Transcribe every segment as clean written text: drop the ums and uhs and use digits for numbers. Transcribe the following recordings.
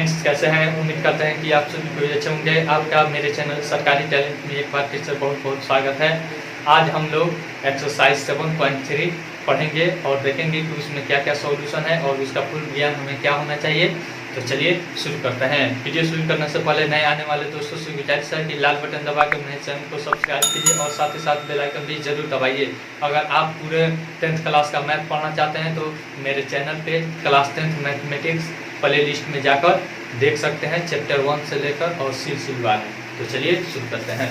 Friends, कैसे हैं? उम्मीद करते हैं कि आप सभी कोई अच्छे होंगे। आपका मेरे चैनल सरकारी टैलेंट में एक बार फिर से बहुत बहुत स्वागत है। आज हम लोग एक्सरसाइज 7.3 पढ़ेंगे और देखेंगे कि उसमें क्या क्या सॉल्यूशन है और उसका फुल ज्ञान हमें क्या होना चाहिए। तो चलिए शुरू करते हैं। वीडियो शुरू करने से पहले नए आने वाले दोस्तों से गुजारिश है कि लाल बटन दबा कर मेरे चैनल को सब्सक्राइब कीजिए और साथ ही साथ बेल आइकन भी जरूर दबाइए। अगर आप पूरे 10th क्लास का मैथ पढ़ना चाहते हैं तो मेरे चैनल पे class 10th mathematics play list में जाकर देख सकते हैं, चैप्टर 1 से लेकर और सिलसिलेवार है। तो चलिए शुरू करते हैं।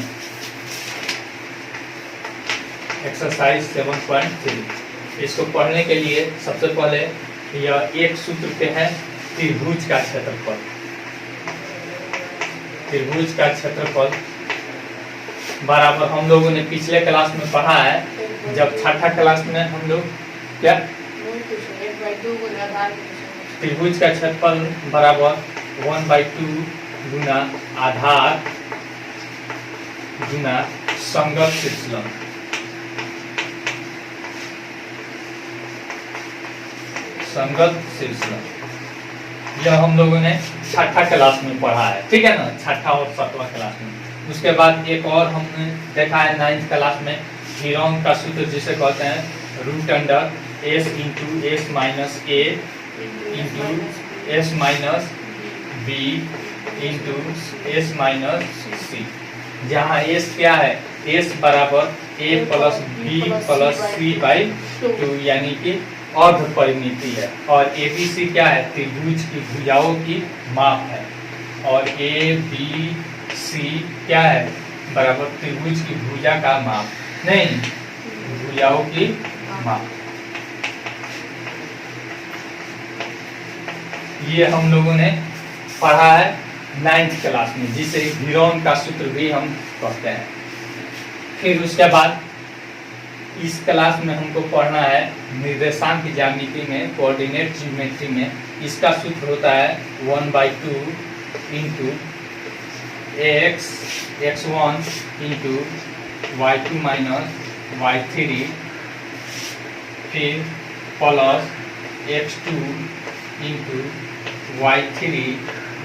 एक्सरसाइज 7.3 इसको पढ़ने के लिए सबसे पहले यह एक सूत्र पे है त्रिभुज का क्षेत्रफल। त्रिभुज का क्षेत्रफल बराबर हम लोगों ने पिछले क्लास में पढ़ा है। जब छठा क्लास में हम लोग क्या त्रिभुज का क्षेत्रफल बराबर 1/2 गुना आधार गुना संगत शीर्षलंब। संगत शीर्षलंब यह हम लोगों ने छठा क्लास में पढ़ा है, ठीक है ना, छठा और 7वां क्लास में। उसके बाद एक और हमने देखा है 9th क्लास में हीरोन का सूत्र, जिसे कहते हैं root under s into s minus a into s minus b into s minus c, जहाँ एस क्या है, एस बराबर a plus b plus c by 2 यानी कि अर्ध परिमिति है। और एबीसी क्या है, त्रिभुज की भुजाओं की माप है। और ए बी सी क्या है, बराबर त्रिभुज की भुजा का माप, नहीं भुजाओं की माप। ये हम लोगों ने पढ़ा है 9th क्लास में, जिसे हीरोन का सूत्र भी हम कहते हैं। फिर उसके बाद इस क्लास में हमको पढ़ना है निर्देशांक ज्यामिति में, कोऑर्डिनेट ज्योमेट्री में। इसका सूत्र होता है 1/2 into x1 into y2 minus y3 फिर plus x2 into y3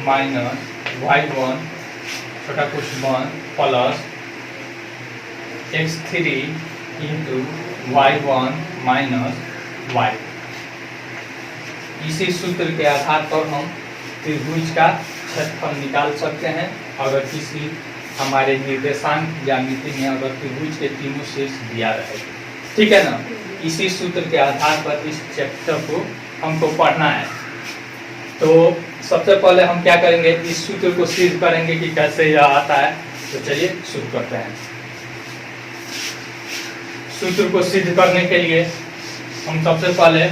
minus y1 छोटा कुछ 1 plus x3 into y1 minus y। इसी सूत्र के आधार पर हम त्रिभुज का क्षेत्रफल निकाल सकते हैं। अगर किसी हमारे निर्देशांक ज्यामिति में अगर त्रिभुज के तीनों शीर्ष दिया रहे, ठीक है ना, इसी सूत्र के आधार पर इस चैप्टर को हमको पढ़ना है। तो सबसे पहले हम क्या करेंगे, इस सूत्र को सिद्ध करेंगे कि कैसे यह आता है। तो चलिए शुरू करते हैं। सूत्र को सिद्ध करने के लिए हम सबसे पहले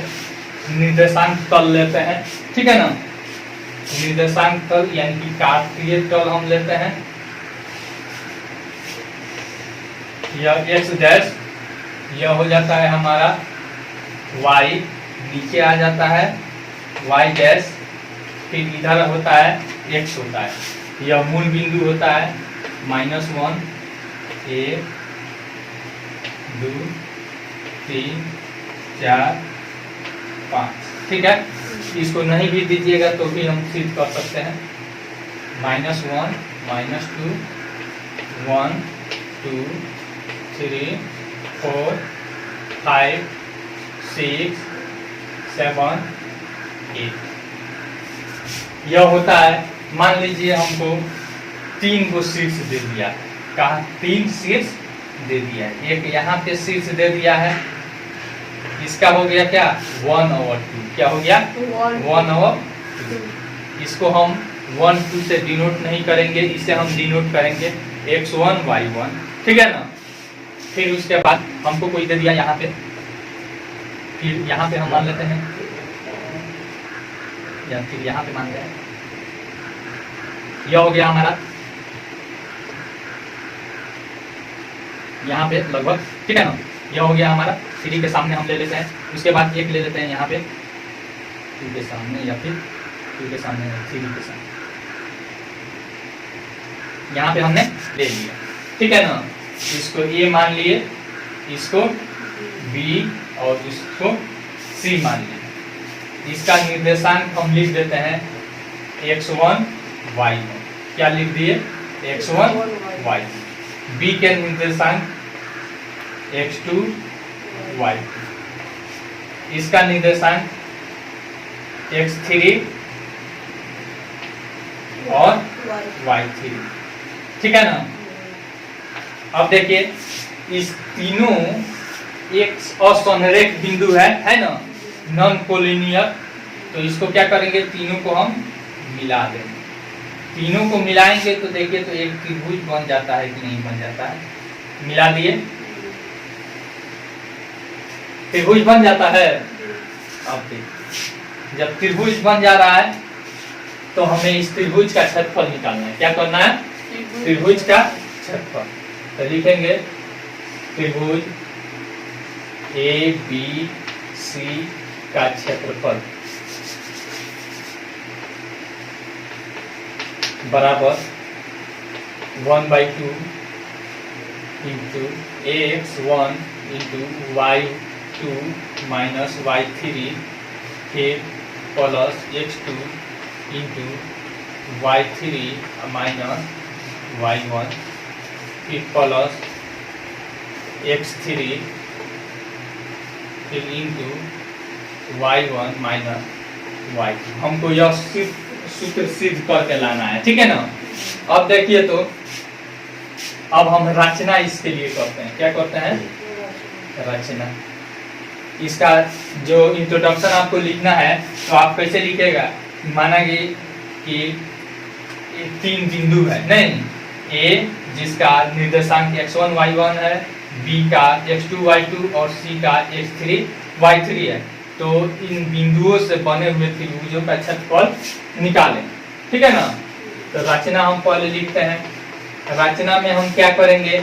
निर्देशांक तल लेते हैं, ठीक है ना। निर्देशांक तल यानी कि कार्तीय तल हम लेते हैं। यह x डैश यह हो जाता है हमारा y, नीचे आ जाता है y डैश, फिर इधर होता है x होता है। यह मूल बिंदु होता है -1 1 2 3 4 5, ठीक है। इसको नहीं भी दीजिएगा तो भी हम सिद्ध कर सकते हैं। -1 -2 1 2 3 4 5 6 7 8। यह होता है, मान लीजिए हमको 3 गो शीर्ष दे दिया, कहा 3 शीर्ष दे दिया है। एक यहाँ पे शीर्ष दे दिया है, इसका हो गया क्या 1/2, क्या हो गया 1/2। इसको हम 1 2 से डिनोट नहीं करेंगे, इसे हम डिनोट करेंगे x1 y1, ठीक है ना। फिर उसके बाद हमको कोई दे दिया यहाँ पे, फिर यहाँ पे हम मान लेते हैं, या फिर यहाँ पे मान लेते हैं। यह हो गया हमारा यहाँ पे लगभग, ठीक है ना। यह हो गया हमारा, 3 के सामने हम ले लेते हैं। उसके बाद 1 ले लेते हैं यहाँ पे 2 के सामने, या फिर 2 के सामने 3 के सामने, यहाँ पे हमने ले लिया, ठीक है ना। इसको A मान लिए, इसको B और इसको C मान लिए। इसका निर्देशांक हम लिख देते हैं x1 y1, क्या लिख दिए x1 y, b के निर्देशांक x2 y, इसका निर्देशांक x3 और y3, ठीक है ना। अब देखिए इस तीनों एक असंरेख बिंदु है ना, नॉन कोलिनियर, तो इसको क्या करेंगे, तीनों को हम मिला देंगे। तीनों को मिलाएंगे तो देखिए तो एक त्रिभुज बन जाता है कि नहीं बन जाता है, मिला दिए त्रिभुज बन जाता है। अब देखिए जब त्रिभुज बन जा रहा है तो हमें इस त्रिभुज का क्षेत्रफल निकालना है, क्या करना है, त्रिभुज का क्षेत्रफल। तो लिखेंगे त्रिभुज ए बी सी का क्षेत्रफल बराबर 1/2 into x1 into y2 minus y3 फिर plus x2 into y3 minus y1 फिर प्लस x3 फिर इंटू y1 माइनस y2। हमको यह सूत्र सिद्ध करके लाना है, ठीक है ना। अब देखिए तो अब हम रचना इसके लिए करते हैं, क्या करते हैं, रचना। इसका जो इंट्रोडक्शन आपको लिखना है तो आप कैसे लिखेगा, माना कि तीन बिंदु है नहीं, ए जिसका निर्देशांक x1 y1 है, बी का x2 y2 और सी का x3 y3 है। तो इन बिंदुओं से बने हुए त्रिभुजों का क्षेत्रफल निकालें, ठीक है ना। तो रचना हम पहले लिखते हैं। रचना में हम क्या करेंगे,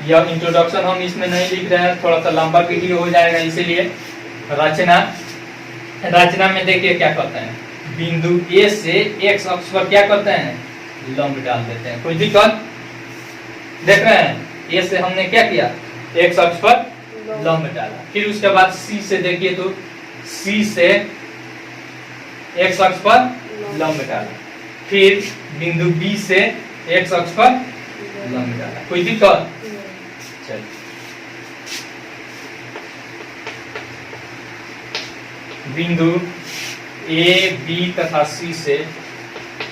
यह इंट्रोडक्शन हम इसमें नहीं लिख रहे हैं, थोड़ा सा लंबा वीडियो हो जाएगा, इसीलिए रचना में देखिए क्या करते हैं, बिंदु ए से x अक्ष पर क्या करते हैं, लंब डाल देते हैं। कोई दिक्कत देख रहे हैं, ए से हमने क्या किया, x अक्ष पर लंब डाला। फिर उसके बाद सी से देखिए तो सी से x अक्ष पर लंब डाला। फिर बिंदु बी से x अक्ष पर लंब डाला। कोई दिक्कत, चलिए बिंदु ए बी तथा सी से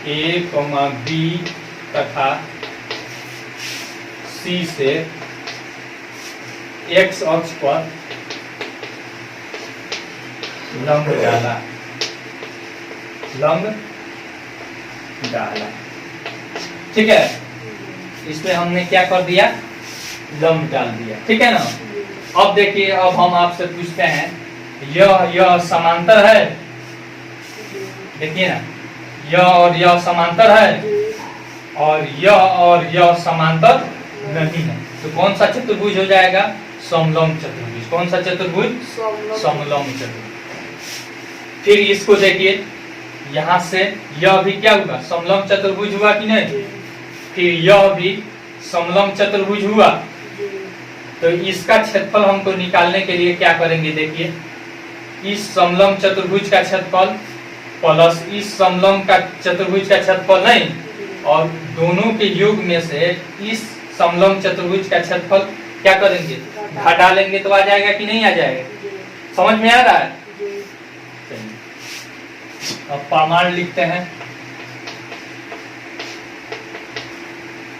ए बी तथा सी से x अक्ष पर लंब डाला, लंब डाला, ठीक है। इसमें हमने क्या कर दिया, लंब डाल दिया, ठीक है ना। अब देखिए, अब हम आपसे पूछते हैं, यह समांतर है, देखिए ना, यह और यह समांतर है और यह समांतर नहीं है, तो कौन सा चतुर्भुज हो जाएगा, समलंब चतुर्भुज। कौन सा चतुर्भुज, समलंब चतुर्भुज। फिर इसको देखिए, यहाँ से यह भी क्या हुआ, समलंब चतुर्भुज हुआ कि नहीं, फिर यह भी समलंब चतुर्भुज हुआ। तो इसका क्षेत्रफल हमको निकालने के लिए क्या करेंगे, देखिए इस समलंब चतुर्भुज का क्षेत्रफल प्लस इस समलंब का चतुर्भुज का क्षेत्रफल नहीं, और दोनों के योग में से इस समलंब चतुर्भुज का क्षेत्रफल क्या करेंगे, घटा लेंगे तो आ जाएगा कि नहीं आ जाएगा, समझ में आ रहा है। अब प्रमाण लिखते हैं।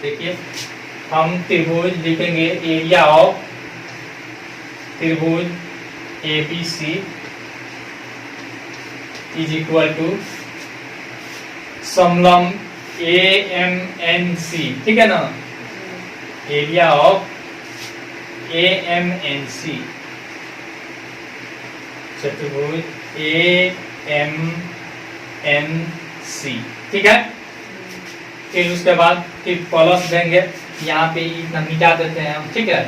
देखिए हम त्रिभुज लिखेंगे, एरिया ऑफ त्रिभुज ABC इज इक्वल टू समलंब AMNC, ठीक है ना। एरिया ऑफ AMNC, चतुर्भुज AMNC, ठीक है। फिर उसके बाद फिर प्लस देंगे, यहाँ पे इतना मिटा देते हैं हम, ठीक है।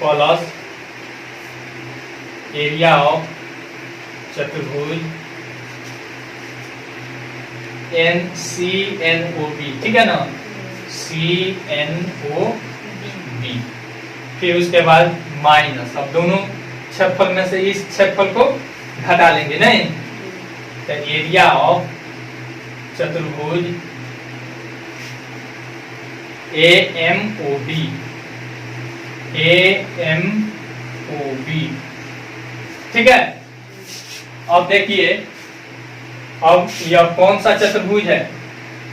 प्लस एरिया ऑफ चतुर्भुज NCNOB, ठीक है ना, CNOB। फिर उसके बाद माइनस, अब दोनों क्षेत्रफल में से इस क्षेत्रफल को घटा लेंगे नहीं, तो एरिया ऑफ चतुर्भुज AMOB ठीक है। अब देखिए, अब यह कौन सा चतुर्भुज है?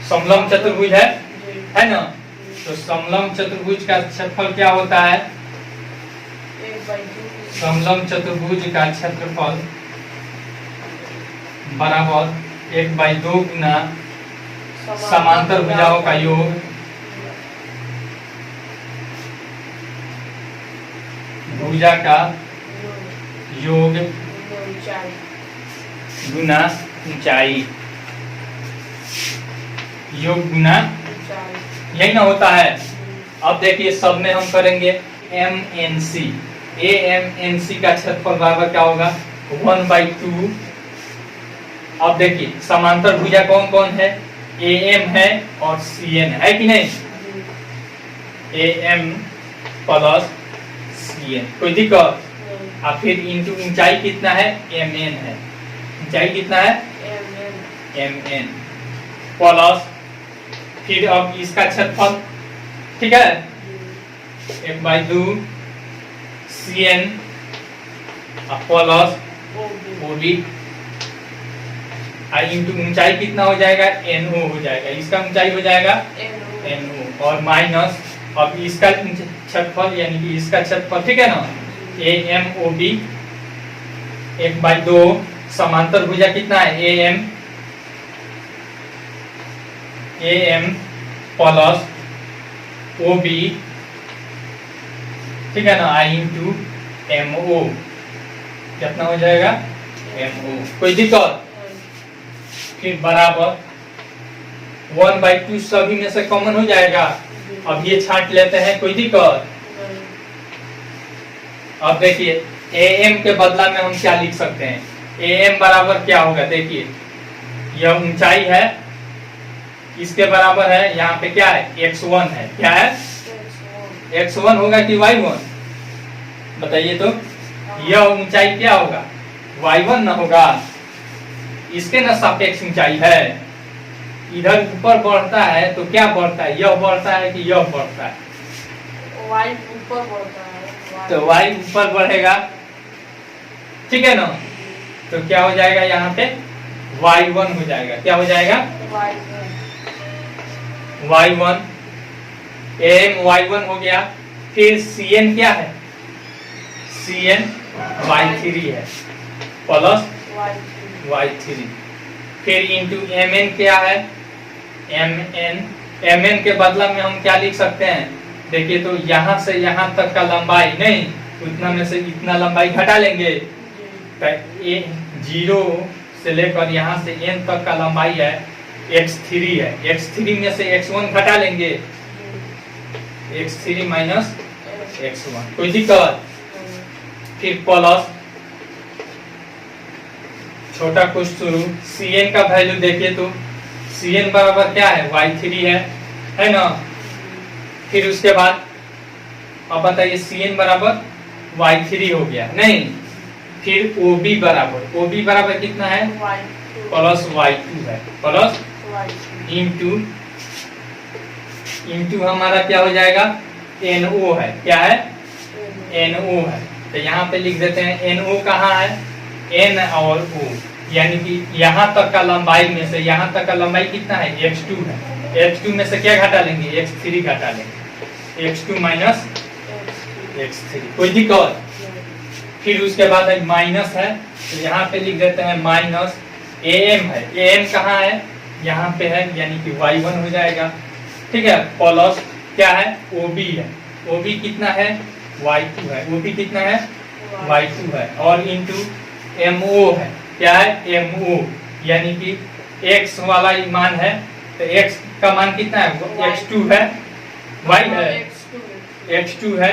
समलंब चतुर्भुज है ना। तो समलंब चतुर्भुज का क्षेत्रफल क्या होता है? समलंब चतुर्भुज का क्षेत्रफल बराबर 1/2 गुना समांतर भुजाओं का योग भुजा का योग गुना ऊंचाई, योग गुना यही ना होता है। अब देखिए सब में हम करेंगे MNC। AMNC का क्षेत्रफल बराबर क्या होगा? 1/2। अब देखिए समांतर भुजा कौन कौन है? AM है और CN है कि नहीं? AM प्लस CN, कोई दिक्कत? और फिर इंटू ऊंचाई कितना है? MN है। ऊंचाई कितना है? MN प्लस फिर अब इसका क्षेत्रफल, ठीक है, 1/2 CN प्लस OB इंटू ऊंचाई कितना हो जाएगा? NO हो जाएगा। इसका ऊंचाई हो जाएगा NO और माइनस अब इसका क्षेत्रफल यानी कि इसका क्षेत्रफल, ठीक है ना, AMOB 1/2 समांतर भुजा कितना है? AM प्लस OB, ठीक है ना, I इंटू MO कितना हो जाएगा? MO, कोई दिक्कत? फिर बराबर 1/2 सभी में से कॉमन हो जाएगा। अब ये छांट लेते हैं, कोई दिक्कत? अब देखिए AM के बदला में हम क्या लिख सकते हैं? AM बराबर क्या होगा? देखिए यह ऊंचाई है, इसके बराबर है, यहाँ पे क्या है? x1 है। क्या है? x1 होगा कि y1? बताइए तो। यह ऊंचाई क्या होगा? y1 ना होगा। इसके ना सापेक्ष ऊंचाई है। इधर ऊपर बढ़ता है तो क्या बढ़ता है? यह बढ़ता है कि यह बढ़ता है? y ऊपर बढ़ता है। तो y ऊपर बढ़ेगा, ठीक है ना। तो क्या हो जाएगा? यहाँ पे y1 हो जाएगा। क्या हो जाएगा? y1 AM y1 हो गया। फिर CN क्या है? CN y3 है प्लस y3। फिर इंटू MN क्या है? MN के बदला में हम क्या लिख सकते हैं? देखिए तो यहाँ से यहाँ तक का लंबाई नहीं, उतना में से इतना लंबाई घटा लेंगे। तो 0 से लेकर यहाँ से N तक का लंबाई है x3 है। x3 में से x1 घटा लेंगे, x3 माइनस x1, कोई दिक्कत? फिर प्लस छोटा कुछ शुरू, CN का वैल्यू देखिए तो CN बराबर क्या है? y3 है ना। फिर उसके बाद अब बताइए CN बराबर y3 हो गया नहीं। फिर OB बराबर कितना है? प्लस y2 है प्लस इंटू हमारा क्या हो जाएगा? NO है। क्या है? NO है। तो यहाँ पे लिख देते हैं NO कहाँ है? N और O, यानी कि यहाँ तक का लंबाई में से यहाँ तक का लंबाई कितना है? x2 है। x2 में से क्या घटा लेंगे? x3 घटा लेंगे, x2 माइनस x3, कोई दिक्कत? फिर उसके बाद एक माइनस है तो यहाँ पे लिख देते हैं माइनस AM है। AM कहाँ है? यहाँ पे है, यानी कि y1 हो जाएगा, ठीक है। प्लस क्या है? OB है। OB कितना है? y2 है। OB कितना है? y2 है और इंटू MO है। क्या है? MO, यानी कि x वाला मान है तो x का मान कितना है? x2 है, y है, x2 है।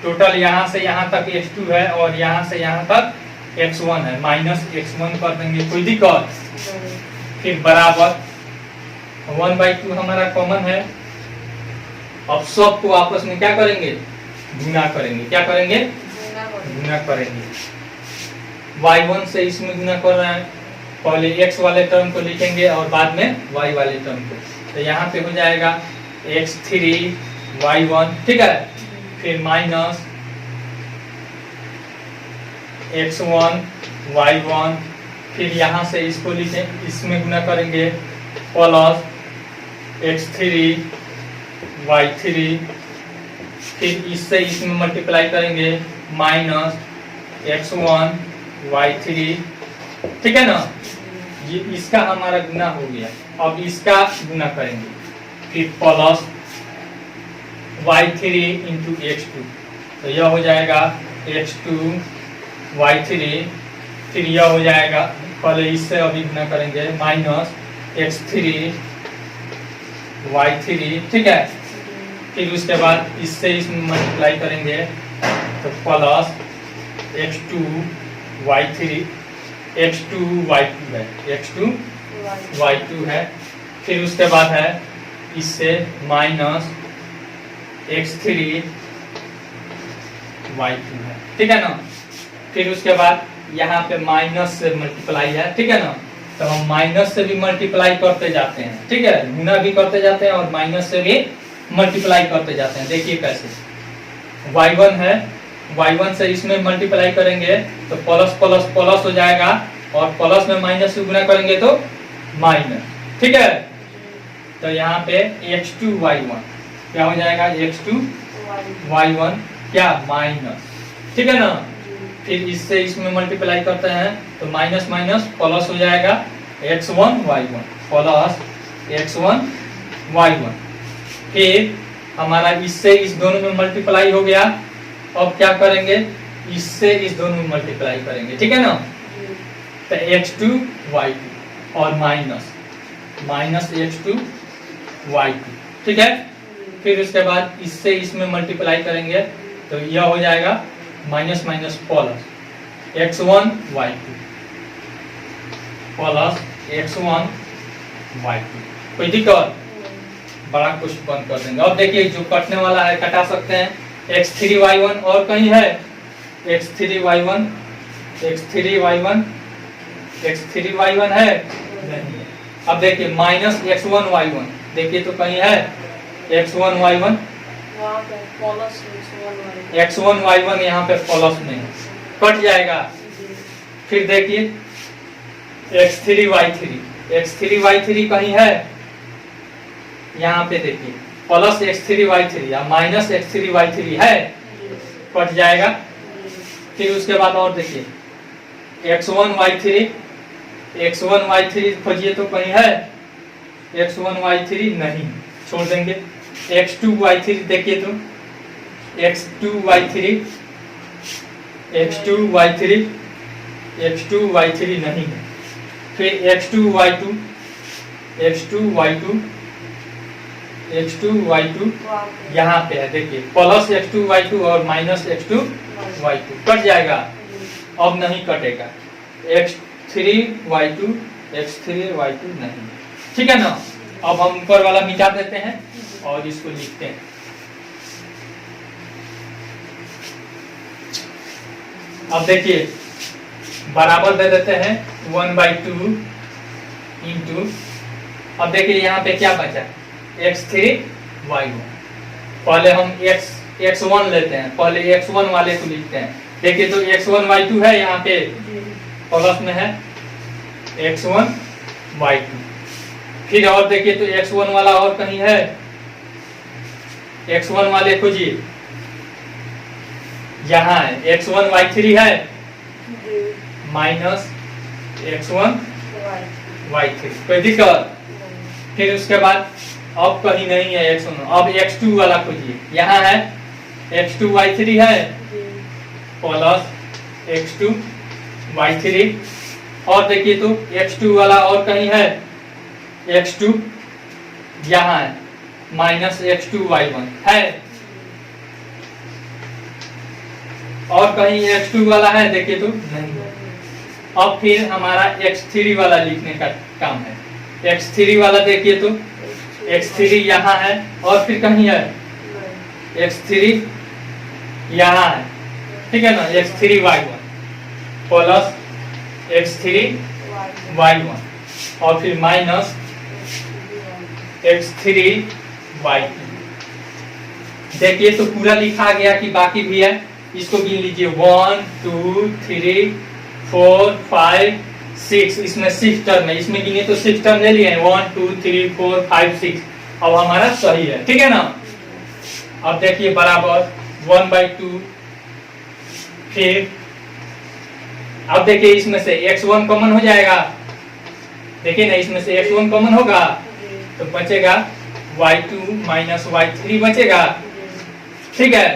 टोटल यहाँ से यहाँ तक x2 है और यहाँ से यहाँ तक x1 है, माइनस x1 कर देंगे, कोई दिक्कत? फिर बराबर 1/2 हमारा कॉमन है। अब सबको आपस में क्या करेंगे? गुना करेंगे। क्या करेंगे? गुना करेंगे। y1 से इसमें गुना कर रहे हैं पहले x वाले टर्म को लिखेंगे और बाद में y वाले टर्म को। तो यहाँ पे हो जाएगा x3 y1, ठीक है, फिर माइनस x1 y1, फिर यहाँ से इसको लिखें, इसमें गुना करेंगे प्लस x3 y3, फिर इससे इसमें मल्टीप्लाई करेंगे माइनस x1 y3, ठीक है ना। ये इसका हमारा गुना हो गया। अब इसका गुना करेंगे, फिर प्लस y3 इंटू x2, तो यह हो जाएगा x2 y3, फिर यह हो जाएगा, पहले इससे अभी गुना करेंगे माइनस x3 y3, ठीक है, फिर उसके बाद इससे इसमें मल्टीप्लाई करेंगे तो plus x2 y3, x2 y2 है, x2 y2 है, फिर उसके बाद है इससे माइनस x3 y2 है, ठीक है ना। फिर उसके बाद यहाँ पे माइनस से मल्टीप्लाई है, ठीक है ना, तो हम माइनस से भी मल्टीप्लाई करते जाते हैं, ठीक है, गुना भी करते जाते हैं और माइनस से भी मल्टीप्लाई करते जाते हैं। देखिए कैसे, y1 है, y1 से इसमें मल्टीप्लाई करेंगे तो प्लस प्लस प्लस हो जाएगा, और प्लस में माइनस से गुना करेंगे तो माइनस, ठीक है। तो यहाँ पे x2 y1 क्या हो जाएगा, x2 y1 क्या माइनस, ठीक है ना। फिर इससे इसमें मल्टीप्लाई करते हैं तो माइनस माइनस प्लस हो जाएगा x1 y1 plus x1 y1, फिर हमारा इससे इस दोनों में मल्टीप्लाई हो गया। अब क्या करेंगे, इससे इस दोनों में मल्टीप्लाई करेंगे, ठीक है ना, तो x2 y2 और माइनस माइनस x2 y2, ठीक है। फिर उसके बाद इससे इसमें मल्टीप्लाई करेंगे तो यह हो जाएगा minus minus plus x1 y2 plus x1 y2। कोई दिक्कत, बड़ा कुछ बंद कर देंगे। अब देखिए जो कटने वाला है कटा सकते हैं, x3 y1 और कहीं है, x3 y1 x3 y1 x3 y1 है नहीं है। अब देखिए माइनस x1 y1, देखिए तो कहीं है x1 y1, x1 y1 यहाँ पे प्लस में है, कट जाएगा। फिर देखिए x3 y3 कहीं है, यहाँ पे देखिए प्लस x3 y3 या माइनस x3 y3 है, कट जाएगा। फिर उसके बाद और देखिए x1 y3 खोजिए तो कहीं है, x1 y3 नहीं, छोड़ देंगे। x2 y3 देखिए तो x2 y3 नहीं है। फिर x2 y2 यहाँ पे है, देखिए प्लस x2 y2 और माइनस x2 y2, कट जाएगा। अब नहीं कटेगा, x3 y2 नहीं, ठीक है ना। अब हम ऊपर वाला मिटा देते हैं और इसको लिखते हैं। अब देखिए बराबर दे देते हैं 1/2 इंटू, अब देखिए यहाँ पे क्या बचा, x3 y1। पहले हम x1 लेते हैं, पहले x1 वाले को लिखते हैं। देखिए तो x1 y2 है, यहाँ पे प्लस में है x1 y2। फिर और देखिए तो x1 वाला और कहीं है, x1 वाले खोजिए, यहाँ है x1 y3 है माइनस x1 y3, कोई दिक्कत। फिर उसके बाद अब कहीं नहीं है x1, अब x2 वाला खोजिए, यहाँ है x2 y3 है प्लस x2 y3, और देखिए तो x2 वाला और कहीं है, x2 यहाँ है माइनस x2 y1 है, और कहीं x2 वाला है, देखिए तो नहीं है। अब फिर हमारा x3 वाला लिखने का काम है। x3 वाला देखिए तो x3 यहाँ है, और फिर कहीं है x3 यहाँ है, ठीक है ना, x3 y1 plus x3 y1 और फिर माइनस x3 y2। देखिए तो पूरा लिखा गया कि बाकी भी है, इसको गिन लीजिए 1 2 3 4 5 6, इसमें 6 टर्म है, इसमें गिने तो 6 टर्म ले लिए 1 2 3 4 5 6। अब हमारा सही है, ठीक है ना। अब देखिए बराबर 1/2, फिर अब देखिए इसमें से x1 कॉमन हो जाएगा, देखिए ना इसमें से x1 कॉमन होगा तो बचेगा y2 माइनस y3 बचेगा, ठीक है।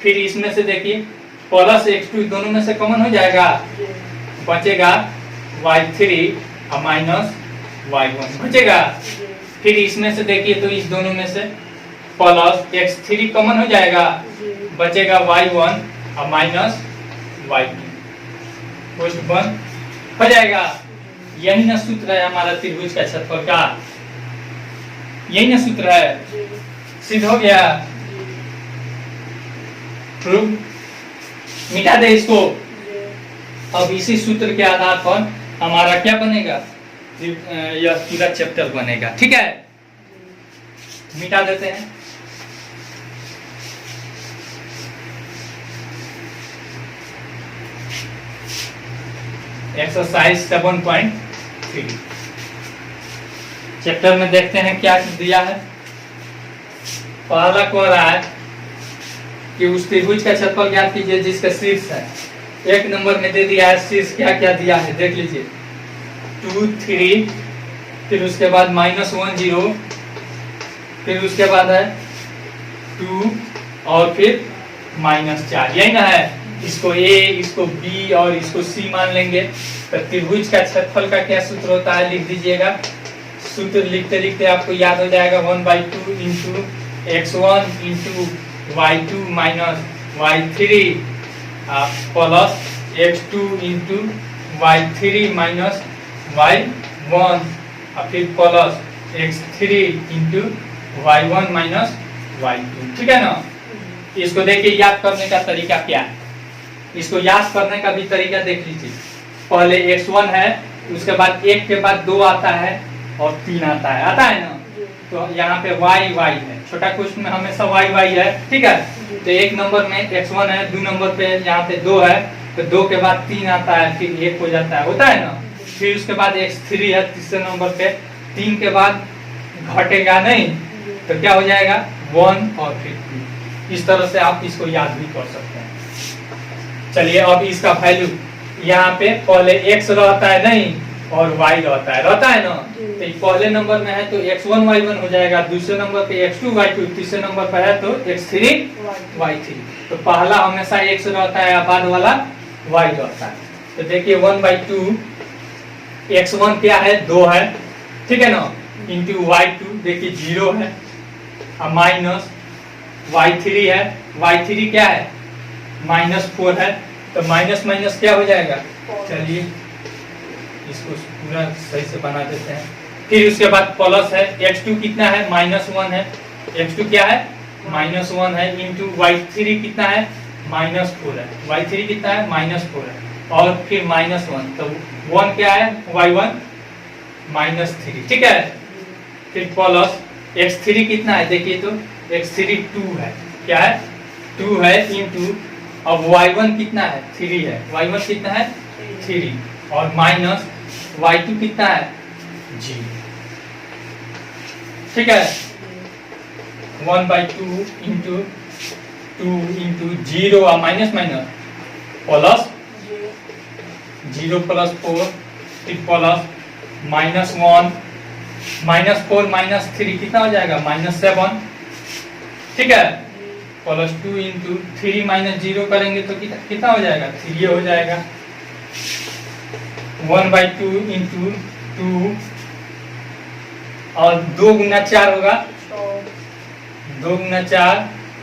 फिर इसमें से देखिए प्लस x2 दोनों में से कॉमन हो जाएगा, बचेगा y3 और माइनस y1 बचेगा। फिर इसमें से देखिए तो इस दोनों में से प्लस x3 कॉमन हो जाएगा, बचेगा y1 और माइनस y2, क्वेश्चन बन हो जाएगा। यही ना सूत्र है हमारा त्रिभुज का क्षेत्रफल का, यही ना सूत्र है, सिद्ध हो गया। प्रूफ मिटा दे इसको। अब इसी सूत्र के आधार पर हमारा क्या बनेगा, यह पूरा चैप्टर बनेगा, ठीक है। मिटा देते हैं। एक्सरसाइज 7.3 चैप्टर में देखते हैं क्या दिया है। पहला कह रहा है कि उस त्रिभुज का क्षेत्रफल ज्ञात कीजिए जिसका शीर्ष है। एक नंबर में दे दिया है शीर्ष क्या क्या दिया है, देख लीजिए 2 3, फिर उसके बाद -1 0, फिर उसके बाद है 2 और फिर -4, यही ना है। इसको a, इसको b और इसको c मान लेंगे। तो त्रिभुज का क्षेत्रफल का क्या सूत्र होता है लिख दीजिएगा। सूत्र लिखते लिखते आपको याद हो जाएगा 1/2 into x1 into y2 minus y3 plus x2 into y3 minus y1 और फिर plus x3 into y1 minus y2, ठीक है ना। इसको देखिए याद करने का तरीका क्या है, इसको याद करने का भी तरीका देख लीजिए। पहले x1 है, उसके बाद 1 के बाद 2 आता है और 3 आता है ना। तो यहाँ पे y है, छोटा क्वेश्चन में हमेशा y है, ठीक है। तो एक नंबर में x1 है, 2 नंबर पे यहाँ पे 2 है, तो 2 के बाद 3 आता है, फिर 1 हो जाता है, होता है ना। फिर उसके बाद x3 है तीसरे नंबर पे, 3 के बाद घटेगा नहीं तो क्या हो जाएगा 1 और फिर 2। इस तरह से आप इसको याद भी कर सकते हैं। चलिए अब इसका वैल्यू यहाँ पे पहले x रहता है नहीं और y रहता है ना। तो पहले नंबर में है तो x1 y1 हो जाएगा, दूसरे नंबर पे x2 y2, तीसरे नंबर पे है तो x3 y3। तो पहला हमेशा x रहता है, बाद वाला y रहता है। तो देखिए 1/2 x1 क्या है 2 है, ठीक है ना, इंटू y2 देखिए 0 है और माइनस y3 है, y3 क्या है -4 है, तो माइनस माइनस क्या हो जाएगा। चलिए इसको पूरा सही से बना देते हैं। फिर उसके बाद प्लस है, x2 कितना है -1 है, x2 क्या है -1 है, इंटू y3 कितना है -4 है, y3 कितना है -4 है और फिर -1, तो 1 क्या है y1 -3, ठीक है। फिर प्लस x3 कितना है, देखिए तो x3 2 है, क्या है 2 है, इंटू अब y1 कितना है 3 है, y1 कितना है 3 और माइनस y2 कितना है 0, ठीक है। 1/2 इंटू 2 इंटू 0 और माइनस माइनस प्लस 0 प्लस 4 फिर प्लस -1 -4 -3 कितना हो जाएगा -7, ठीक है। प्लस 2 इंटू 3 -0 करेंगे तो कितना हो जाएगा 3 हो जाएगा। 1/2 इंटू 2 और 2 गुना 4 होगा, 2 गुना 4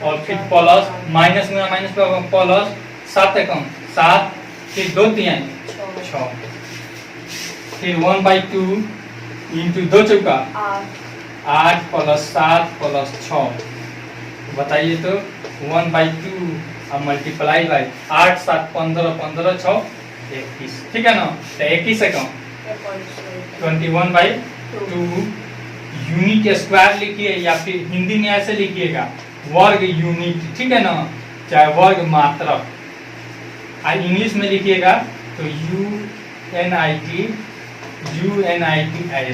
और फिर प्लस माइनस गुना माइनस प्लस 7 एकम 7, फिर 2 3 6, फिर 1/2 इंटू 2 चौका 8 प्लस 7 प्लस 6, बताइए तो 1/2 और मल्टीप्लाई बाई 8 7 15 15 6 21, ठीक है ना। तो 21 से कम 21/2 यूनिट स्क्वायर लिखिए या फिर हिंदी में ऐसे लिखिएगा वर्ग यूनिट, ठीक है ना, चाहे वर्ग मात्रक। इंग्लिश में लिखिएगा तो यूनिट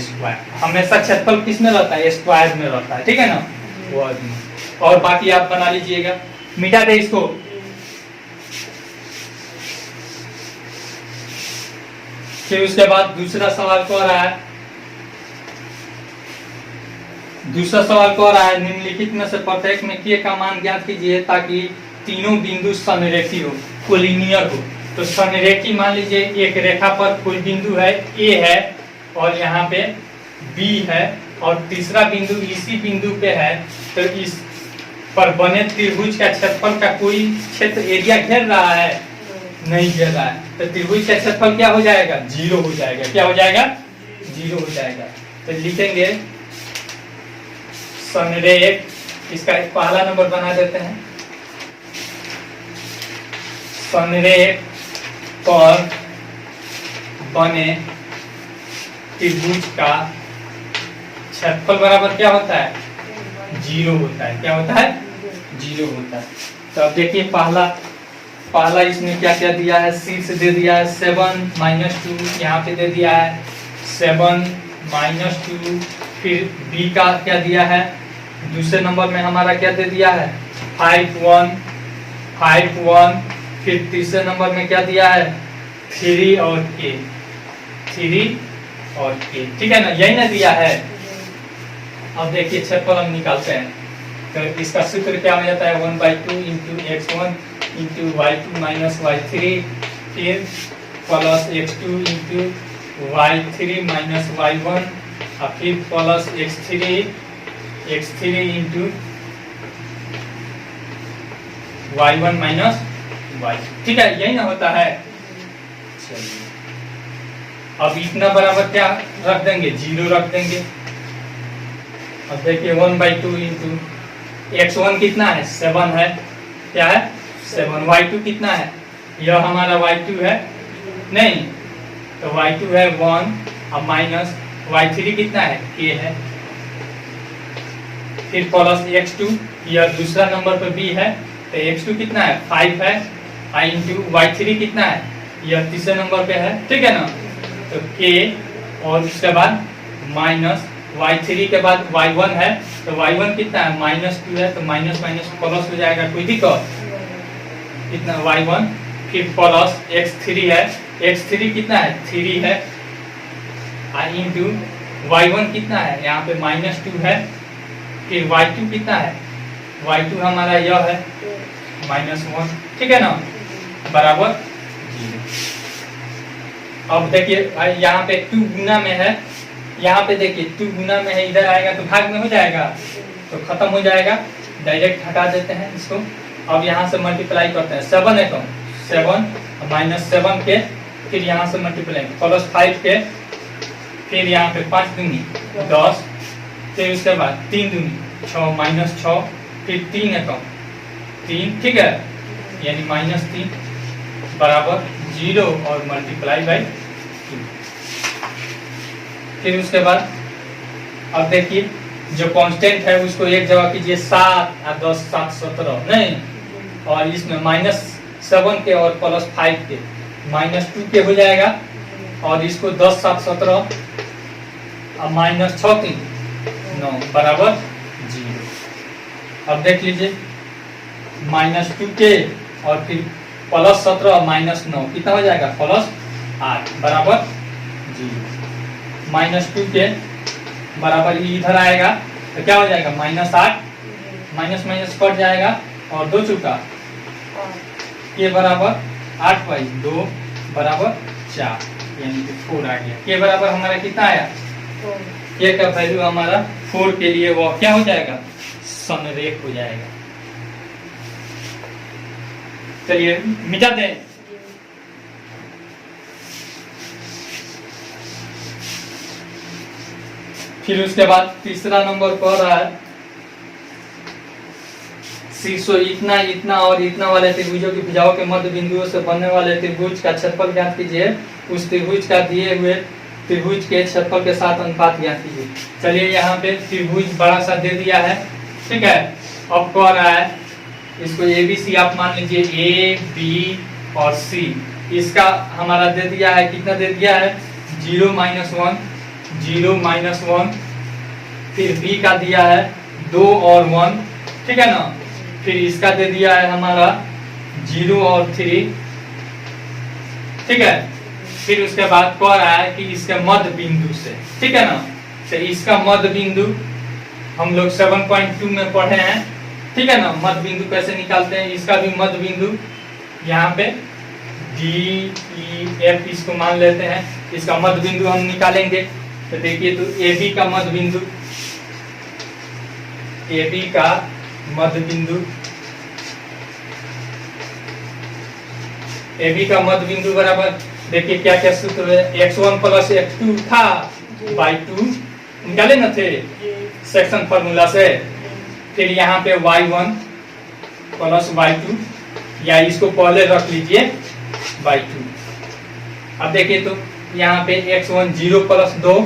स्क्वायर। हमेशा क्षेत्रफल किस में रहता है? स्क्वायर में रहता है, ठीक है ना, वर्ग में। और बाकी आप बना लीजिएगा, मिटा दे इसको। फिर उसके बाद दूसरा सवाल कह रहा है, निम्नलिखित में से प्रत्येक में k का मान ज्ञात कीजिए ताकि तीनों बिंदु समरेखी हो, कोलिनियर हो। तो समरेखी मान लीजिए एक रेखा पर कोई बिंदु है A है और यहाँ पे B है और तीसरा बिंदु इसी बिंदु पे है, तो इस पर बने त्रिभुज का क्षेत्रफल का कोई क्षेत्र एरिया घेर रहा है? नहीं घेर रहा है, तो त्रिभुज का क्षेत्रफल क्या हो जाएगा? 0 हो जाएगा। क्या हो जाएगा? 0 हो जाएगा। तो लिखेंगे समरेख, इसका एक पहला नंबर बना देते हैं। समरेख पर बने त्रिभुज का क्षेत्रफल बराबर क्या होता है? 0 होता है। क्या होता है? 0 होता है। तो अब देखिए पहला इसमें क्या क्या दिया है? शीर्ष दे दिया है 7 - 2, यहाँ पे दे दिया है 7 - 2। फिर बी का क्या दिया है? दूसरे नंबर में हमारा क्या दे दिया है? 5 1। फिर तीसरे नंबर में क्या दिया है? 3 और k, ठीक है ना, यही ना दिया है। अब देखिए क्षेत्रफल हम निकालते हैं, तो इसका सूत्र क्या हो जाता है? 1/2 × x1 × y2 - y3 फिर प्लस x2 × y3 - y1 और फिर प्लस x3 × y1 - y, ठीक है, यही ना होता है। चलिए अब इतना बराबर क्या रख देंगे? 0 रख देंगे। अब देखिए 1/2 × x1 कितना है? 7 है। क्या है? 7। y2 कितना है? यह हमारा y2 है, नहीं तो y2 है 1 और माइनस y3 कितना है? k है। फिर प्लस x2, यह दूसरा नंबर पर b है, तो x2 कितना है? 5 है। × y3 कितना है? यह तीसरे नंबर पे है, ठीक है ना, तो k और उसके बाद माइनस y3 के बाद y1 है, तो y1 कितना है? -2 है, तो माइनस माइनस प्लस हो जाएगा, कोई दिक्कत? कितना? y1 फिर प्लस x3 है, x3 कितना है? 3 है। × y1 कितना है? यहाँ पे -2 है। फिर y2 कितना है? y2 हमारा यह है -1, ठीक है ना, बराबर 0। अब देखिए यहाँ पे 2 गुना में है, यहाँ पे देखिए 2 गुना में है, इधर आएगा तो भाग में हो जाएगा, तो खत्म हो जाएगा, डायरेक्ट हटा देते हैं इसको। अब यहाँ से मल्टीप्लाई करते हैं, 7 है, कौन 7 -7 के, फिर यहाँ से मल्टीप्लाई प्लस 5 के, फिर यहाँ पे 5 दूनी 10, फिर उसके बाद 3 दूनी 6 -6, फिर 3 है, कौन 3, ठीक है, यानी -3 बराबर 0 और मल्टीप्लाई बाई 2। फिर उसके बाद अब देखिए जो कांस्टेंट है उसको एक जगह कीजिए, 7 और 10 7 17 नहीं, और इसमें -7 के और प्लस 5 के -2 के हो जाएगा, और इसको 10 7 17 और -6 3 9 बराबर 0। अब देख लीजिए -2 के और फिर प्लस 17 और -9 कितना हो जाएगा? प्लस 8 बराबर 0। -2 के बराबर इधर आएगा तो क्या हो जाएगा? -8, माइनस माइनस कट जाएगा, और 2 चुका के बराबर 8/2 बराबर 4, यानी कि 4 आ गया। के बराबर हमारा कितना आया? के का वैल्यू हमारा 4 के लिए वो क्या हो जाएगा? समरेख हो जाएगा। चलिए मिटा दें। फिर उसके बाद तीसरा नंबर कह रहा है शीर्षों इतना इतना और इतना वाले त्रिभुजों की भुजाओं के मध्य बिंदुओं से बनने वाले त्रिभुज का क्षेत्रफल ज्ञात कीजिए। उस त्रिभुज का दिए हुए त्रिभुज के क्षेत्रफल के साथ अनुपात ज्ञात कीजिए। चलिए यहाँ पे त्रिभुज बड़ा सा दे दिया है, ठीक है। अब कह रहा है इसको ए बी सी आप मान लीजिए, ए बी और सी, इसका हमारा दे दिया है, कितना दे दिया है 0 -1 0 -1, फिर बी का दिया है 2 और 1, ठीक है ना। फिर इसका दे दिया है हमारा 0 और 3, ठीक है। फिर उसके बाद कह रहा है कि इसके मध्य बिंदु से, ठीक है ना। तो इसका मध्य बिंदु हम लोग 7.2 में पढ़े हैं, ठीक है ना। मध्य बिंदु कैसे निकालते हैं, इसका भी मध्य बिंदु यहाँ पे D E F इसको मान लेते हैं, इसका मध्य बिंदु हम निकालेंगे। तो देखिए, तो AB का मध्य बिंदु, AB का मध्य बिंदु, AB का मध्य बिंदु बराबर, देखिए क्या क्या सूत्र है, x1 + x2 था बाई 2 निकाले न थे सेक्शन फार्मूला से। फिर यहाँ पे y1 + y2, या इसको पहले रख लीजिए बाई 2। अब देखिए तो यहाँ पे x1 0 + 2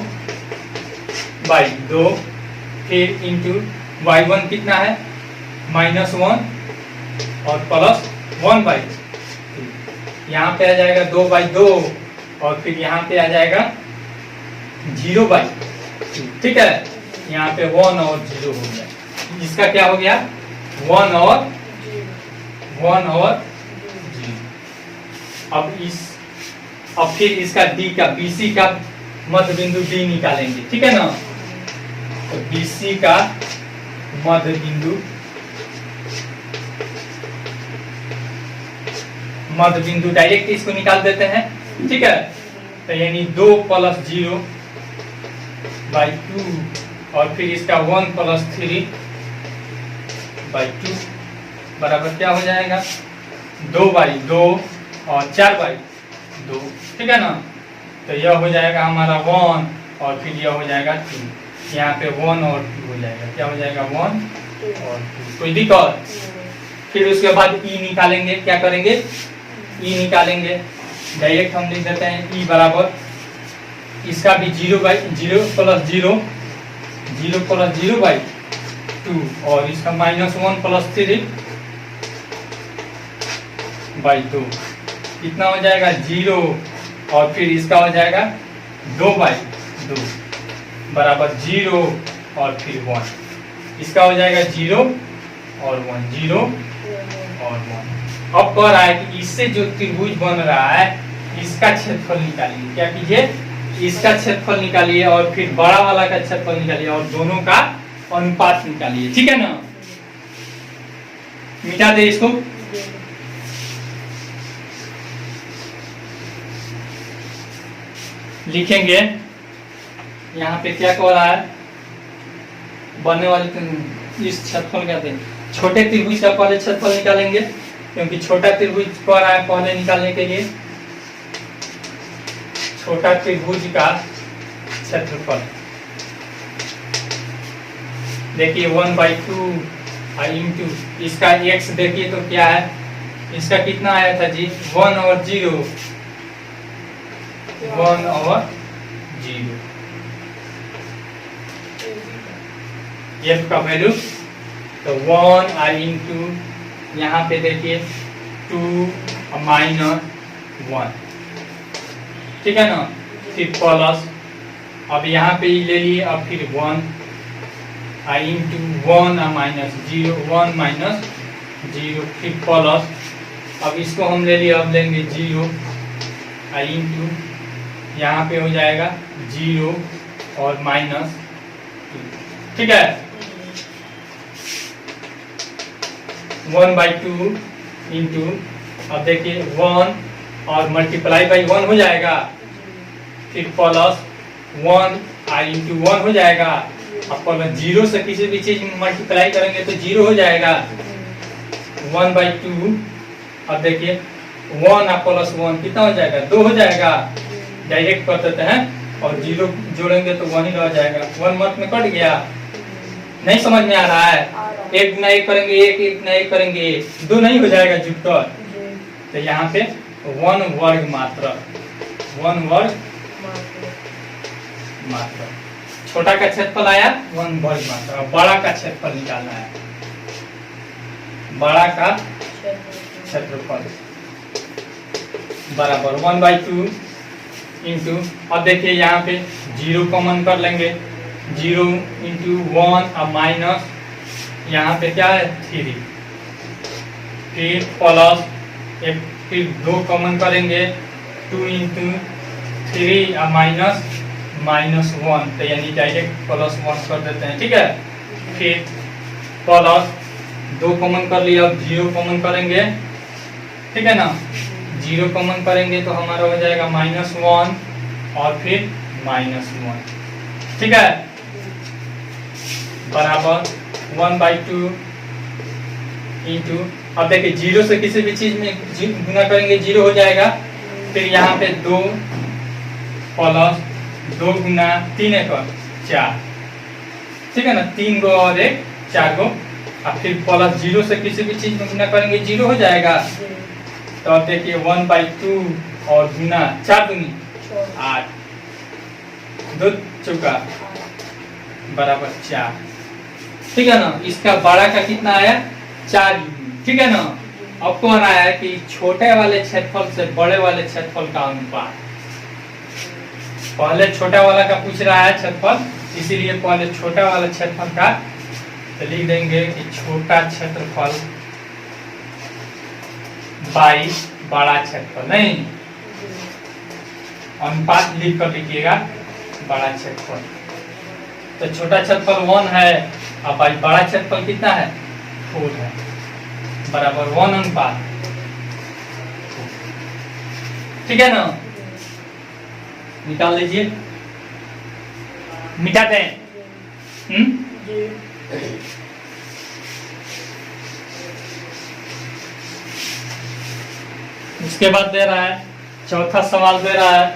बाई 2, फिर इंटू y1 कितना है -1 और +1 बाई 2, यहाँ पे आ जाएगा 2 बाई 2, और फिर यहाँ पे आ जाएगा 0 बाई 2, ठीक है। यहाँ पे 1 और 0 हो गया, इसका क्या हो गया 1 और 0। अब फिर इसका D का, BC का मध्य बिंदु D निकालेंगे, ठीक है ना। तो BC का मध्य बिंदु डायरेक्ट इसको निकाल देते हैं, ठीक है। तो यानी 2 + 0 बाई 2, और फिर इसका 1 + 3 बाई 2 बराबर क्या हो जाएगा 2 बाई 2 और 4 बाई 2, ठीक है ना। तो यह हो जाएगा हमारा 1, और फिर यह हो जाएगा 2, यहाँ पे 1 और 2 हो जाएगा, क्या हो जाएगा 1 और 2, कोई दिक्कत। फिर उसके बाद E निकालेंगे, क्या करेंगे E निकालेंगे, डायरेक्ट हम लिख देते हैं E बराबर, इसका भी 0 + 0 बाई 2, और इसका -1 + 3 बाई 2, कितना हो जाएगा 0, और फिर इसका हो जाएगा 2 बाई 2 बराबर 0 और फिर 1, इसका हो जाएगा 0 और 1, 0 और 1। अब कह रहा है कि इससे जो त्रिभुज बन रहा है इसका क्षेत्रफल निकालिए, क्या कीजिए इसका क्षेत्रफल निकालिए, और फिर बड़ा वाला का क्षेत्रफल निकालिए, और दोनों का अनुपात निकालिए, ठीक है ना। मिटा दे इसको, लिखेंगे यहाँ पे क्या कह रहा है, बनने वाले इस क्षेत्रफल का दें, छोटे त्रिभुज का पहले क्षेत्रफल निकालेंगे, क्योंकि छोटा त्रिभुज कह रहा है पहले निकालने के लिए, छोटा त्रिभुज का क्षेत्रफल देखिए 1/2 इंटू इसका x देखिए तो क्या है, इसका कितना आया था जी 1 और 0, 1 और 0, f का वैल्यू तो 1 इंटू यहाँ पे देखिए 2 -1, ठीक है ना। फिर प्लस, अब यहाँ पे ले लिए, अब फिर 1 इंटू 1 -0, 1 -0, फिर प्लस, अब इसको हम ले लिए, अब लेंगे 0 इंटू यहाँ पे हो जाएगा 0 और -2, ठीक है। 1/2 इंटू, अब देखिए 1 और मल्टीप्लाई बाई 1 हो जाएगा, फिर प्लस 1 इंटू 1 हो जाएगा, अब 0 से किसी भी चीज में मल्टीप्लाई करेंगे तो 0 हो जाएगा, 1/2, अब देखिए 1 और +1 कितना हो जाएगा 2 हो जाएगा, डायरेक्ट कर देते हैं, और 0 जोड़ेंगे तो 1 ही रह जाएगा, 1 मत में कट गया, नहीं समझ में आ रहा है, एक गुना एक करेंगे एक गुना एक करेंगे 2 नहीं हो जाएगा जुटकर, तो यहाँ पे 1 वर्ग मात्र, 1 वर्ग मात्रा। छोटा का क्षेत्रफल आया 1 वर्ग मात्रा। बड़ा का क्षेत्रफल निकालना है, बड़ा का क्षेत्रफल बराबर 1/2 इंटू, अब देखिए यहाँ पे 0 कॉमन कर लेंगे, 0 इंटू 1 और माइनस यहाँ पे क्या है 3, फिर प्लस एक, फिर 2 कॉमन करेंगे 2 इंटू 3 और माइनस 1, तो यानी डायरेक्ट +1 कर देते हैं, ठीक है। फिर प्लस 2 कॉमन कर लिया, अब 0 कॉमन करेंगे, ठीक है ना, 0 कॉमन करेंगे तो हमारा हो जाएगा -1 और फिर -1, ठीक है, बराबर 1/2 इंटू, अब देखिए 0 से किसी भी चीज में गुना करेंगे 0 हो जाएगा, फिर यहाँ पे 2 प्लस 2 गुना 3 एक 4, ठीक है ना, 3 गो और 1 4 गो, और फिर प्लस 0 से किसी भी चीज में गुना करेंगे 0 हो जाएगा। तो अब देखिए 1/2 और गुना 4 दूनी 8, 2 चौका बराबर 4, ठीक है ना। इसका बड़ा का कितना आया 4, ठीक है ना। अब कह रहा है कि छोटे वाले क्षेत्रफल से बड़े वाले क्षेत्रफल का अनुपात, पहले छोटा वाला का पूछ रहा है क्षेत्रफल, इसीलिए पहले छोटा वाला क्षेत्रफल का तो लिख देंगे कि छोटा क्षेत्रफल बाई बड़ा क्षेत्रफल, नहीं अनुपात लिख कर लिखिएगा बड़ा क्षेत्रफल। तो छोटा क्षेत्रफल 1 है और बाई बड़ा क्षेत्रफल कितना है 4 है, बराबर 1 अनुपात, ठीक है ना। निकाल लीजिए, मिटाते हैं। उसके बाद दे रहा है चौथा सवाल दे रहा है,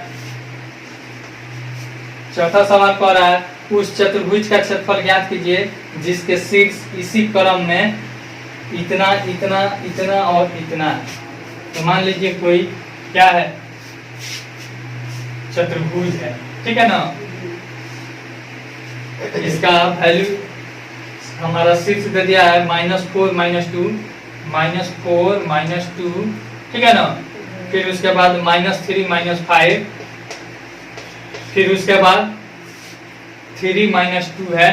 चौथा सवाल कह रहा है उस चतुर्भुज का क्षेत्रफल ज्ञात कीजिए जिसके शीर्ष इसी क्रम में इतना इतना इतना और इतना है। तो मान लीजिए कोई क्या है चतुर्भुज है, ठीक है ना, इसका वैल्यू हमारा शीर्ष दे दिया है -4 -2 -4 -2, ठीक है ना। फिर उसके बाद -3 -5, फिर उसके बाद 3 -2 है,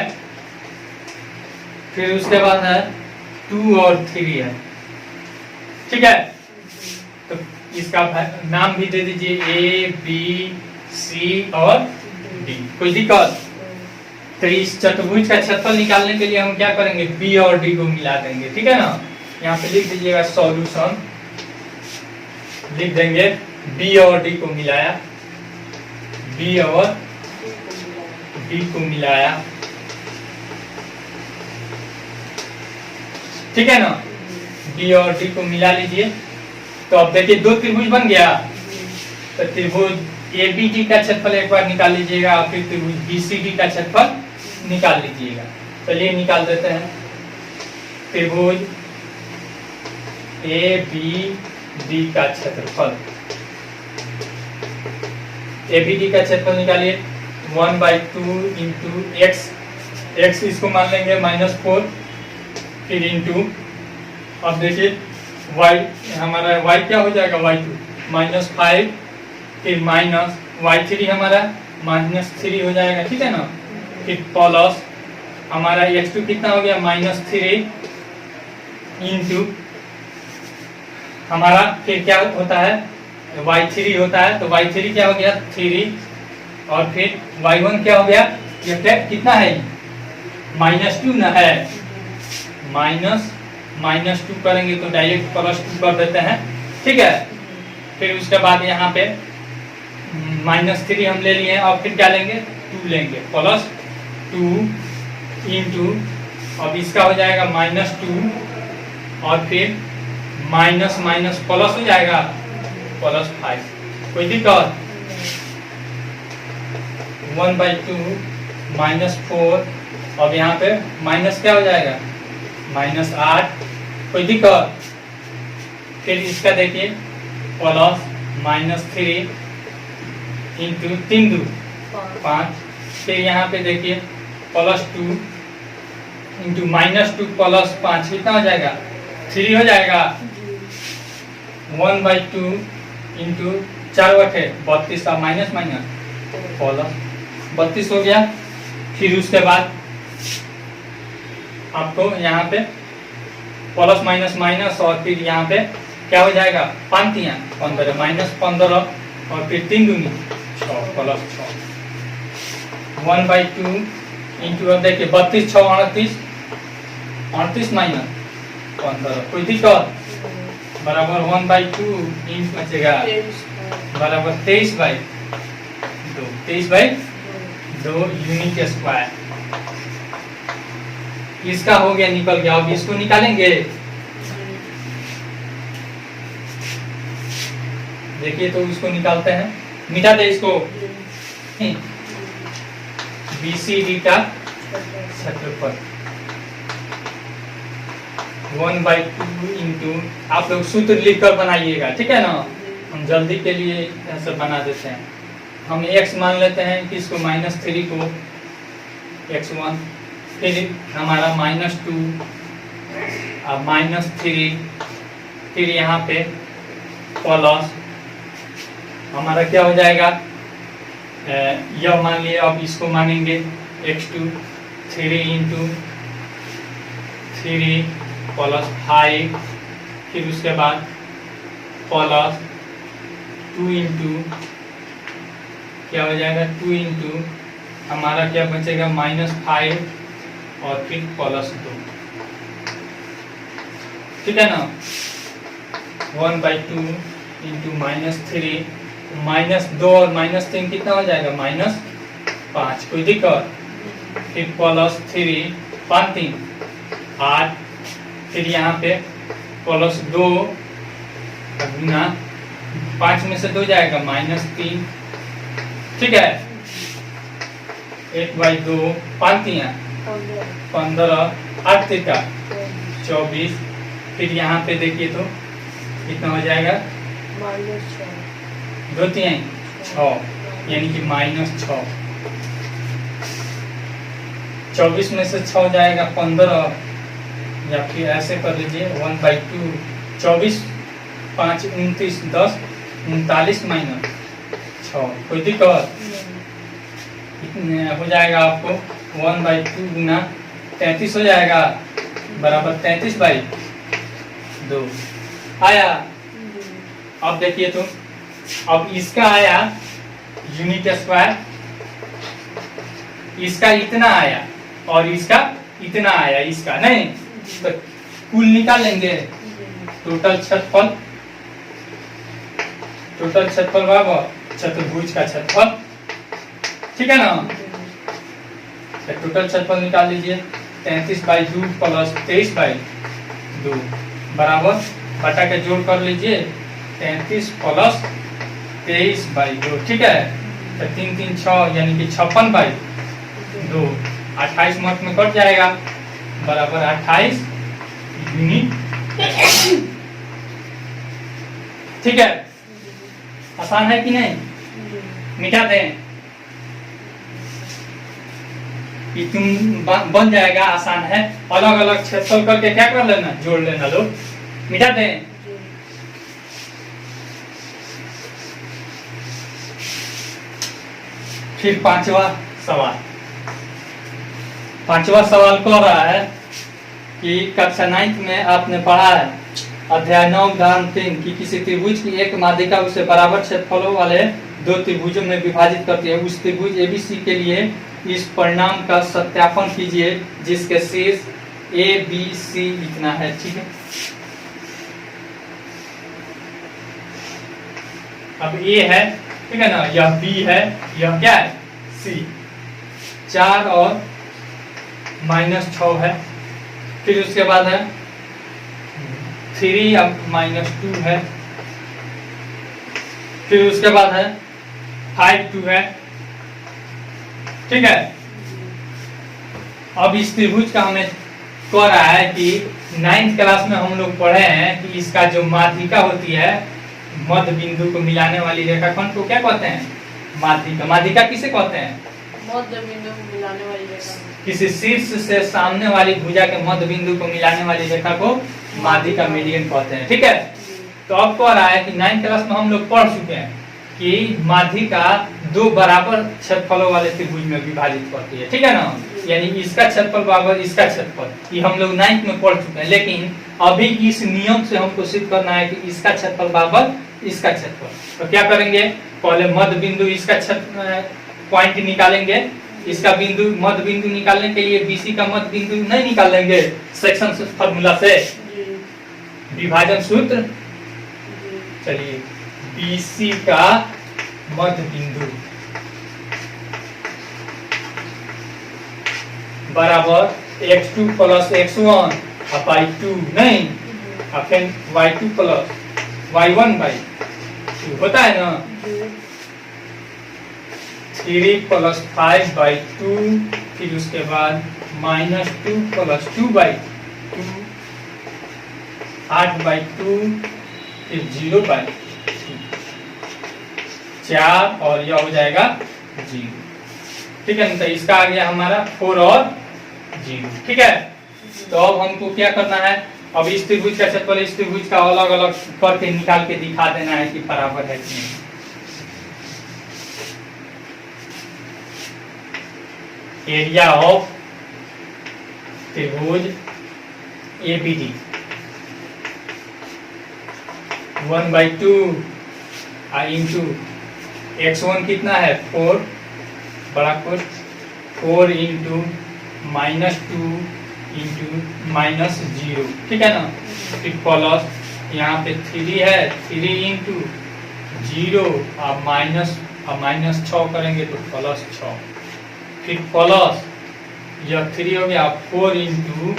फिर उसके बाद है 2 और 3 है, ठीक है। तो इसका नाम भी दे दीजिए A B C और D, कोई दिक्कत। तो इस चतुर्भुज का क्षेत्रफल निकालने के लिए हम क्या करेंगे B और D को मिला देंगे, ठीक है ना। यहाँ पे लिख दीजिएगा सॉल्यूशन, लिख देंगे B और D को मिलाया, B और D को मिलाया, ठीक है ना, B और D को मिला लीजिए। तो अब देखिए 2 त्रिभुज बन गया, तो त्रिभुज ABD का क्षेत्रफल एक बार निकाल लीजिएगा और फिर त्रिभुज BCD का क्षेत्रफल निकाल लीजिएगा। चलिए निकाल देते हैं। त्रिभुज ABD का क्षेत्रफल, ABD का क्षेत्रफल निकालिए 1/2 इंटू x इसको मान लेंगे -4, फिर इंटू, अब देखिए y हमारा y क्या हो जाएगा y2 -5, फिर माइनस y3 हमारा -3 हो जाएगा, ठीक है ना। फिर प्लस हमारा x2 कितना हो गया -3 इंटू हमारा फिर क्या होता है y3 होता है, तो y3 क्या हो गया 3, और फिर y1 क्या हो गया, ये कितना है -2 ना है, -2 करेंगे तो डायरेक्ट +2 कर देते हैं, ठीक है। फिर उसके बाद यहाँ पे -3 हम ले लिए और फिर क्या लेंगे 2 लेंगे, +2 इंटू, अब इसका हो जाएगा -2 और फिर माइनस प्लस हो जाएगा +5, कोई दिक्कत। 1/2 -4, अब यहाँ पे माइनस क्या हो जाएगा -8, कोई दिक्कत। फिर इसका देखिए प्लस -3 इंटू 3 2 5, फिर यहाँ पे देखिए +2 इंटू -2 +5 कितना हो जाएगा 3 हो जाएगा। 1/2 इंटू 4 बटे 32 का माइनस प्लस 32 हो गया। फिर उसके बाद आपको यहाँ पे प्लस माइनस माइनस और फिर यहाँ पे क्या हो जाएगा 5 तिया 15 -15 और फिर 3 दूनी 6 +6 1/2 इंटू अब देखिए 32 6 38 38 माइनस 15 कोई दिक्कत बराबर 1/2 इंटू बचेगा बराबर 23/2 23/2 यूनिट स्क्वायर। इसका हो गया निकल गया। अब इसको निकालेंगे। देखिए तो इसको निकालते हैं, मिटा दे इसको। BCD का क्षेत्रफल 1/2 इंटू आप लोग सूत्र लिखकर बनाइएगा, ठीक है ना। हम जल्दी के लिए ऐसा बना देते हैं। हम x मान लेते हैं कि इसको -3 को x1 फिर हमारा -2 अब -3 फिर यहाँ पे प्लस हमारा क्या हो जाएगा यह मान लिए। अब इसको मानेंगे x2 3 इंटू 3 +5 फिर उसके बाद +2 इंटू क्या हो जाएगा 2 इंटू हमारा क्या बचेगा -5 और फिर +2 ठीक है ना। 1/2 इंटू -3 -2 और -3 कितना हो जाएगा -5 कोई दिक्कत। फिर +3 5 3 8 फिर यहाँ पे +2 गुना 5 में से 2 जाएगा -3 ठीक है। 1/2 5 तिया 15 8 तिका 24 फिर यहाँ पे देखिए तो कितना हो जाएगा 2 तिया 6 यानी कि -6। 24 में से 6 जाएगा 15 या फिर ऐसे कर लीजिए 1/2 24 5 29 10 39 -6 कोई दिक्कत हो जाएगा आपको 1/2 गुना 33 हो जाएगा बराबर 33/2 आया। अब देखिए तो अब इसका आया यूनिट स्क्वायर, इसका इतना आया और इसका इतना आया, इसका नहीं तो कुल निकाल लेंगे। टोटल क्षेत्रफल बराबर चतुर्भुज का क्षेत्रफल ठीक है ना। टोटल क्षेत्रफल निकाल लीजिए 33/2 + 23/2 बराबर बटा के जोड़ कर लीजिए 33 + 23/2 ठीक है। तो 3 3 6 यानी कि 56/2 28 मत में कट जाएगा बराबर 28 यूनिट ठीक है। आसान है कि नहीं, मिटा दें कि तुम बन जाएगा। आसान है, अलग अलग क्षेत्रफल करके क्या कर लेना जोड़ लेना लोग, मिटा दें। फिर पांचवा सवाल कह रहा है कि कक्षा 9 में आपने पढ़ा है अध्याय 9 उदाहरण 3 कि किसी त्रिभुज की एक माध्यिका उसे बराबर क्षेत्रफलों वाले 2 त्रिभुजों में विभाजित करती है। उस त्रिभुज ABC के लिए इस परिणाम का सत्यापन कीजिए जिसके शीर्ष ABC इतना है ठीक है। अब A है ठीक है ना, यह B है, यह क्या है C 4 और -6 है। फिर उसके बाद है 3 अब -2 है। फिर उसके बाद है 5 2 है ठीक है। अब इस त्रिभुज का हमें कह रहा है कि 9th क्लास में हम लोग पढ़े हैं कि इसका जो माध्यिका होती है मध्य बिंदु को मिलाने वाली रेखाखंड को क्या कहते हैं माध्यिका। माध्यिका किसे कहते हैं मध्य बिंदु को मिलाने वाली रेखा। किसी शीर्ष से सामने वाली भुजा के मध्य बिंदु को मिलाने वाली रेखा को माध्यिका का मीडियन कहते हैं। ठीक है, तो अब कह रहा है कि 9th क्लास में हम लोग पढ़ चुके हैं कि माध्यिका दो बराबर क्षेत्रफलों वाले त्रिभुज में विभाजित करती है। ठीक है ना, यानी इसका क्षेत्रफल बराबर इसका क्षेत्रफल, ये हम लोग 9th में पढ़ चुके हैं। लेकिन अभी इस नियम से हमको सिद्ध करना है कि इसका क्षेत्रफल बराबर इसका क्षेत्रफल। तो क्या करेंगे, पहले मध्य बिंदु इसका क्षेत्र पॉइंट निकालेंगे। इसका बिंदु मध्य बिंदु निकालने के लिए बीसी का मध्य बिंदु नहीं निकाल लेंगे सेक्शन से फॉर्मूला से, विभाजन सूत्र। चलिए, बीसी का मध्य बिंदु बराबर x2 प्लस x1 बाई 2 नहीं, और फिर y2 प्लस y1 बाई 2 होता है ना, 3 प्लस 5 बाई 2, फिर उसके बाद -2 प्लस 2 बाई 2, 8 बाई 2, फिर 0 बाई 2, 4 और यह हो जाएगा 0। ठीक है ना, तो इसका आ गया हमारा 4 और 0। ठीक है, तो अब हमको क्या करना है, अब इस त्रिभुज का क्षेत्रफल इस त्रिभुज का अलग अलग करके निकाल के दिखा देना है कि बराबर है कि नहीं। एरिया ऑफ त्रिभुज ABD 1/2 इंटू x1 कितना है 4 बड़ा 4 इंटू -2 इंटू -0। ठीक है ना, फिर प्लस यहाँ पे 3 है, 3 इंटू 0 और -6 करेंगे तो +6, फिर प्लस यह 3 हो गया 4 into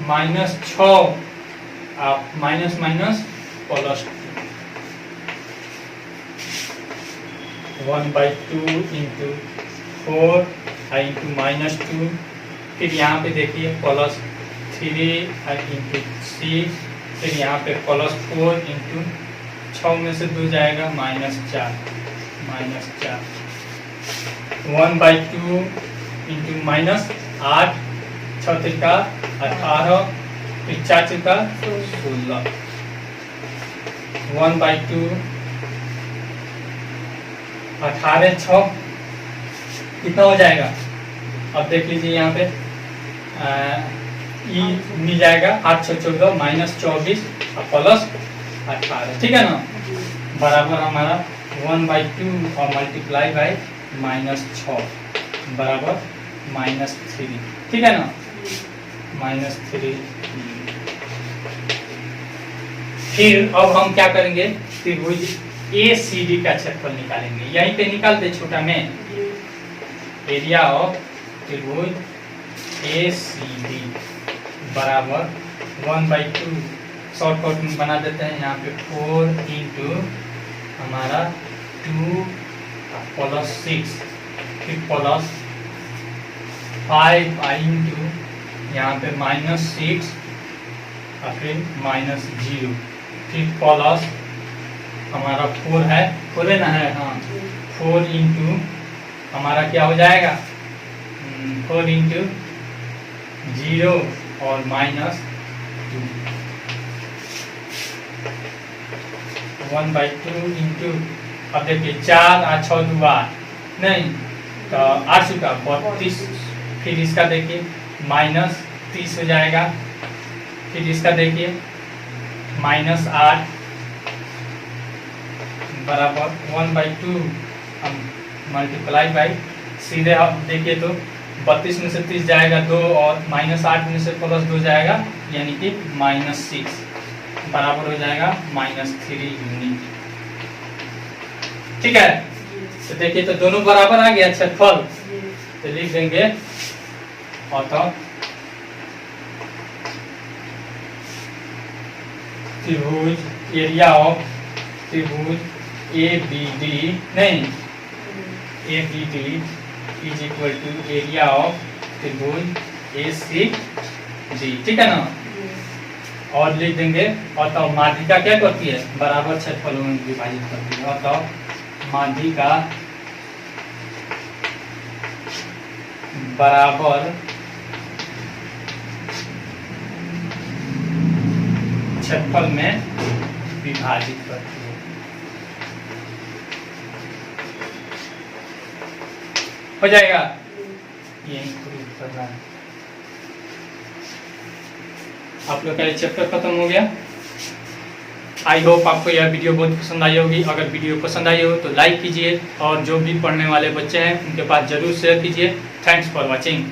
-6 minus plus 1/2 into 4 into -2, फिर यहाँ पे देखिए प्लस 3 इंटू 6, फिर यहाँ पे +4 इंटू 6 में से 2 जाएगा -4 1/2 इंटू -8, 6 त्रिका 18, फिर 4 त्रिका 16, 1/2 18 6 कितना हो जाएगा, अब देख लीजिए यहाँ पे ई मिल जाएगा 8 6 14 -24 और प्लस 18। ठीक है ना, बराबर हमारा 1/2 और मल्टीप्लाई बाई -6 बराबर -3। ठीक है ना, -3। फिर अब हम क्या करेंगे, त्रिभुज ACD का क्षेत्रफल निकालेंगे। यहीं पे निकालते छोटा में, एरिया ऑफ त्रिभुज ACD बराबर 1/2 शॉर्टकट में बना देते हैं। यहाँ पे 4 इंटू हमारा 2 प्लस 6, फिर प्लस 5 इंटू यहाँ पे -6 और फिर -0, फिर प्लस हमारा 4 है, 4 है ना, है हाँ, 4 इंटू हमारा क्या हो जाएगा 4 इंटू 0 और -2, 1/2 इंटू, अब देखिए 4 और 6 2 8 नहीं तो 8 चुका 32, फिर इसका देखिए -30 हो जाएगा, फिर इसका देखिए -8 बराबर 1/2 हम मल्टीप्लाई बाई, सीधे आप देखिए तो 32 में से 30 जाएगा 2 और -8 में से +2 जाएगा यानी कि -6 बराबर हो जाएगा -3 यूनिट। ठीक है, तो देखिए तो दोनों बराबर आ गया क्षेत्रफल, तो लिख देंगे अतः त्रिभुज एरिया ऑफ त्रिभुज ABD नहीं ABD is equal to area of त्रिभुज ACD। ठीक है ना, और लिख देंगे अतः माध्यिका क्या करती है, बराबर क्षेत्रफलों में विभाजित करती है। अतः माध्यिका बराबर क्षेत्रफल में विभाजित करती है। हो जाएगा, यही प्रूव करना है। आप लोग का ये चैप्टर खत्म हो गया। आई होप आपको यह वीडियो बहुत पसंद आई होगी। अगर वीडियो पसंद आई हो तो लाइक कीजिए और जो भी पढ़ने वाले बच्चे हैं उनके पास जरूर शेयर कीजिए। Thanks for watching.